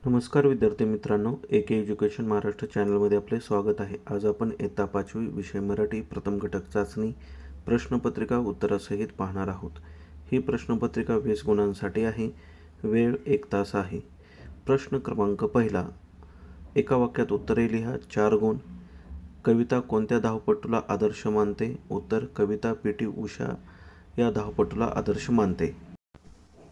नमस्कार विद्यार्थी मित्रांनो, AK एज्युकेशन महाराष्ट्र चॅनलमध्ये आपले स्वागत आहे. आज आपण इयत्ता 5वी विषय मराठी प्रथम घटक चाचणी प्रश्नपत्रिका उत्तरासहित पाहणार आहोत. ही प्रश्नपत्रिका 20 गुणांसाठी आहे. वेळ 1 तास आहे. प्रश्न क्रमांक पहिला, एका वाक्यात उत्तरे लिहा. 4 गुण. कविता कोणत्या धावपटूला आदर्श मानते? उत्तर, कविता PT उषा या धावपटूला आदर्श मानते.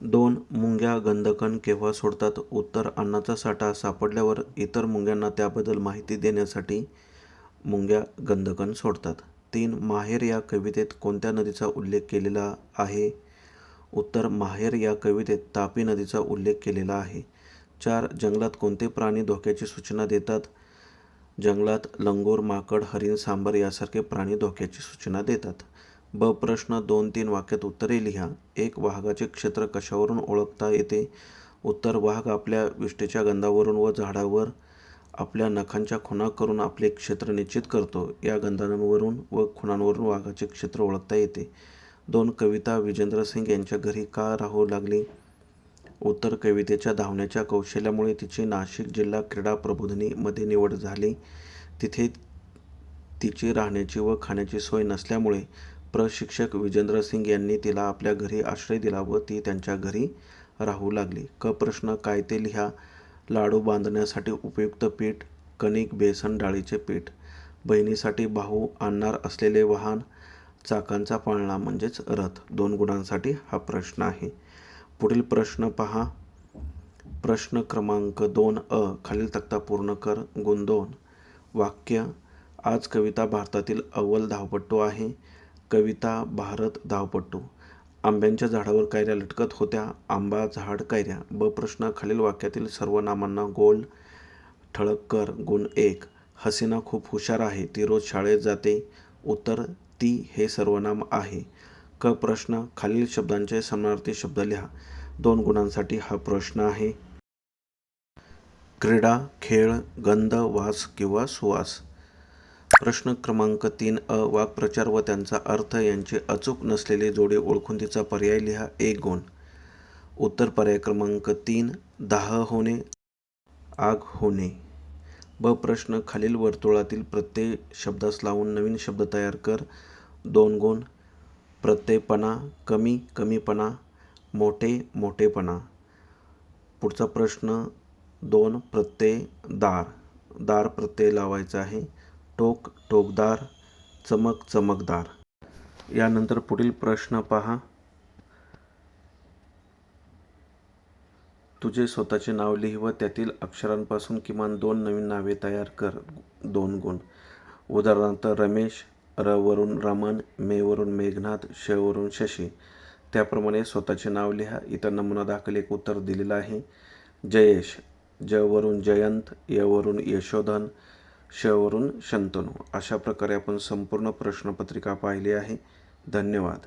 2. मुंग्या गंधकण केव्हा सोडतात? उत्तर, अन्नाचा साठा सापडल्यावर इतर मुंग्यांना त्याबद्दल माहिती देण्यासाठी मुंग्या गंधकण सोडतात. 3. माहेर या कवितेत कोणत्या नदीचा उल्लेख केलेला आहे? उत्तर, माहेर या कवितेत तापी नदीचा उल्लेख केलेला आहे. 4. जंगलात कोणते प्राणी धोक्याची सूचना देतात? जंगलात लंगूर, माकड, हरिण, सांबर यासारखे प्राणी धोक्याची सूचना देतात. ब. प्रश्न 2-3 वाक्यात उत्तरे लिहा. 1. वाघाचे क्षेत्र कशावरून ओळखता येते? उत्तर, वाघ आपल्या विष्ठेच्या गंधावरून व झाडावर आपल्या नखांच्या खुणा करून आपले क्षेत्र निश्चित करतो. या गंधांवरून व खुणांवरून वाघाचे क्षेत्र ओळखता येते. 2. कविता विजेंद्र सिंग यांच्या घरी का राहू लागली? उत्तर, कवितेच्या धावण्याच्या कौशल्यामुळे तिची नाशिक जिल्हा क्रीडा प्रबोधिनी मध्ये निवड झाली. तिथे तिची राहण्याची व खाण्याची सोय नसल्यामुळे प्रशिक्षक विजेंद्र सिंग यांनी तिला आपल्या घरी आश्रय दिला व ती त्यांच्या घरी राहू लागली. क. प्रश्न काय ते लिहा. लाडू बांधण्यासाठी उपयुक्त पीठ, कणिक, बेसन, डाळीचे पीठ. बहिणीसाठी भाऊ आणणार असलेले वाहन, चाकांचा पाळणा म्हणजेच रथ. 2 गुणांसाठी हा प्रश्न आहे. पुढील प्रश्न पहा. प्रश्न क्रमांक 2 खालील तक्ता पूर्ण कर. गुण 2. वाक्य. आज कविता भारतातील अव्वल धावपटू आहे. कविता भारत धावपटू. आंब्याच्या झाडावर कैऱ्या लटकत होत्या. आंबा, झाड, कैऱ्या. ब. प्रश्न खालील वाक्यातील सर्व नामांना गोल ठळक कर. गुण 1. हसीना खूप हुशार आहे. ती रोज शाळेत जाते. उत्तर, ती हे सर्वनाम आहे. क. प्रश्न खालील शब्दांचे समानार्थी शब्द लिहा. 2 गुणांसाठी हा प्रश्न आहे. क्रीडा, खेळ, गंध, वास किंवा सुवास. प्रश्न क्रमांक 3 वाक्प्रचार व त्यांचा अर्थ यांची अचूक नसलेली जोडी ओळखून तिचा पर्याय लिहा. 1 गुण. उत्तर, पर्याय क्रमांक 3 दाह होणे, आग होणे. ब. प्रश्न खालील वर्तुळातील प्रत्यय शब्दास लावून नवीन शब्द तयार कर. 2 गुण. प्रत्ययपणा, कमी, कमीपणा, मोठे, मोठेपणा. पुढचा प्रश्न 2 प्रत्यय दार. दार प्रत्यय लावायचा आहे. टोक, टोकदार, चमक, चमकदार. यानंतर पुढील प्रश्न पहा. तुझे स्वतःचे नाव लिही व त्यातील अक्षरांपासून किमान 2 नवीन नावे तयार कर. 2 गुण. उदाहरणार्थ, रमेश, र वरून रमण, मे वरून मेघनाथ, श वरून शशी. त्याप्रमाणे स्वतःचे नाव लिहा. इतर नमुना दाखल एक उत्तर दिलेलं आहे. जयेश, ज वरून जयंत, य वरून यशोधन, श वरून शंतनू. अशा प्रकारे आपण संपूर्ण प्रश्नपत्रिका पाहिली आहे. धन्यवाद.